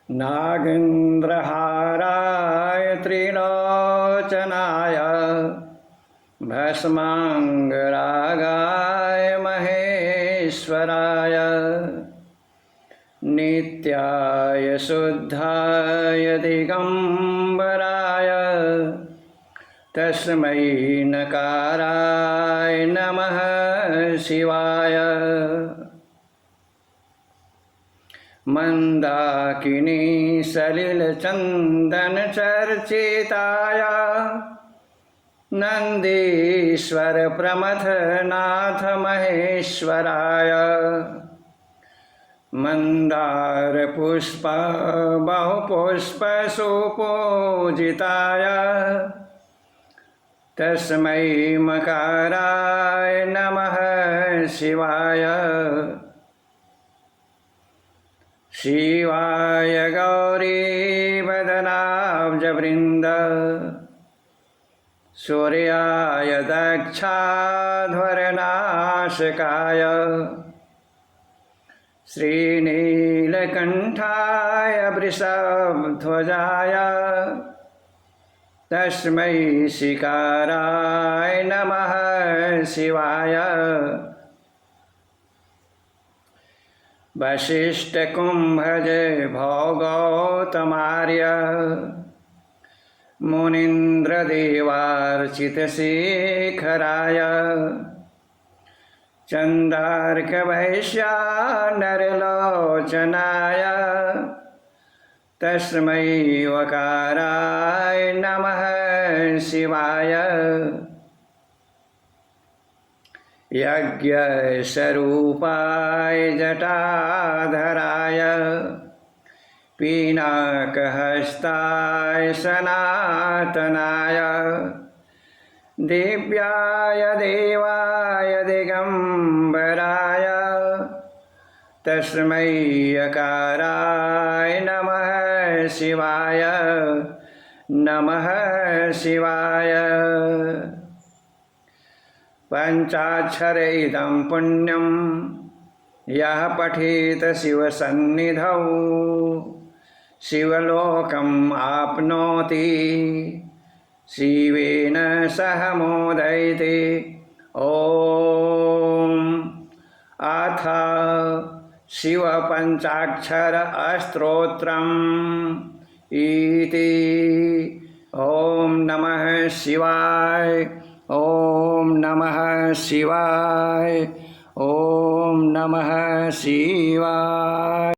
नागेन्द्रहाराय त्रिलोचनाय भस्माङ्गरागाय महेश्वराय नित्याय शुद्धाय दिगम्बराय तस्मै नकाराय नमः शिवाय। मंदाकिनी सलिलचंदन चर्चिताय नंदीश्वर प्रमथनाथ महेश्वराय मंदार पुष्प बहुपुष्प सुपूजिताय तस्मै मकाराय नमः शिवाय। शिवाय गौरीवदनाब्जवृन्द सूर्याय दक्षाध्वरनाशकाय श्रीनीलकण्ठाय वृषभध्वजाय तस्मै शिकाराय नमः शिवाय। वसिष्ठकुम्भज भौगौतमार्य मुनीन्द्रदेवार्चितशेखराय चन्दार्कवैश्या नरलोचनाय तस्मै वकाराय नमः शिवाय। यज्ञस्वरूपाय जटाधराय पिनाकहस्ताय सनातनाय दिव्याय देवाय दिगम्बराय तस्मै यकाराय नमः शिवाय नमः शिवाय। पंचाक्षर इदं पुण्यं यः पठेत शिवसन्निधौ शिवलोकम् आप्नोति शिवेन सह मोदयते। ॐ अथ शिवपञ्चाक्षर स्तोत्रम् इति। ॐ नमः शिवाय ॐ नमः शिवाय ॐ नमः शिवाय।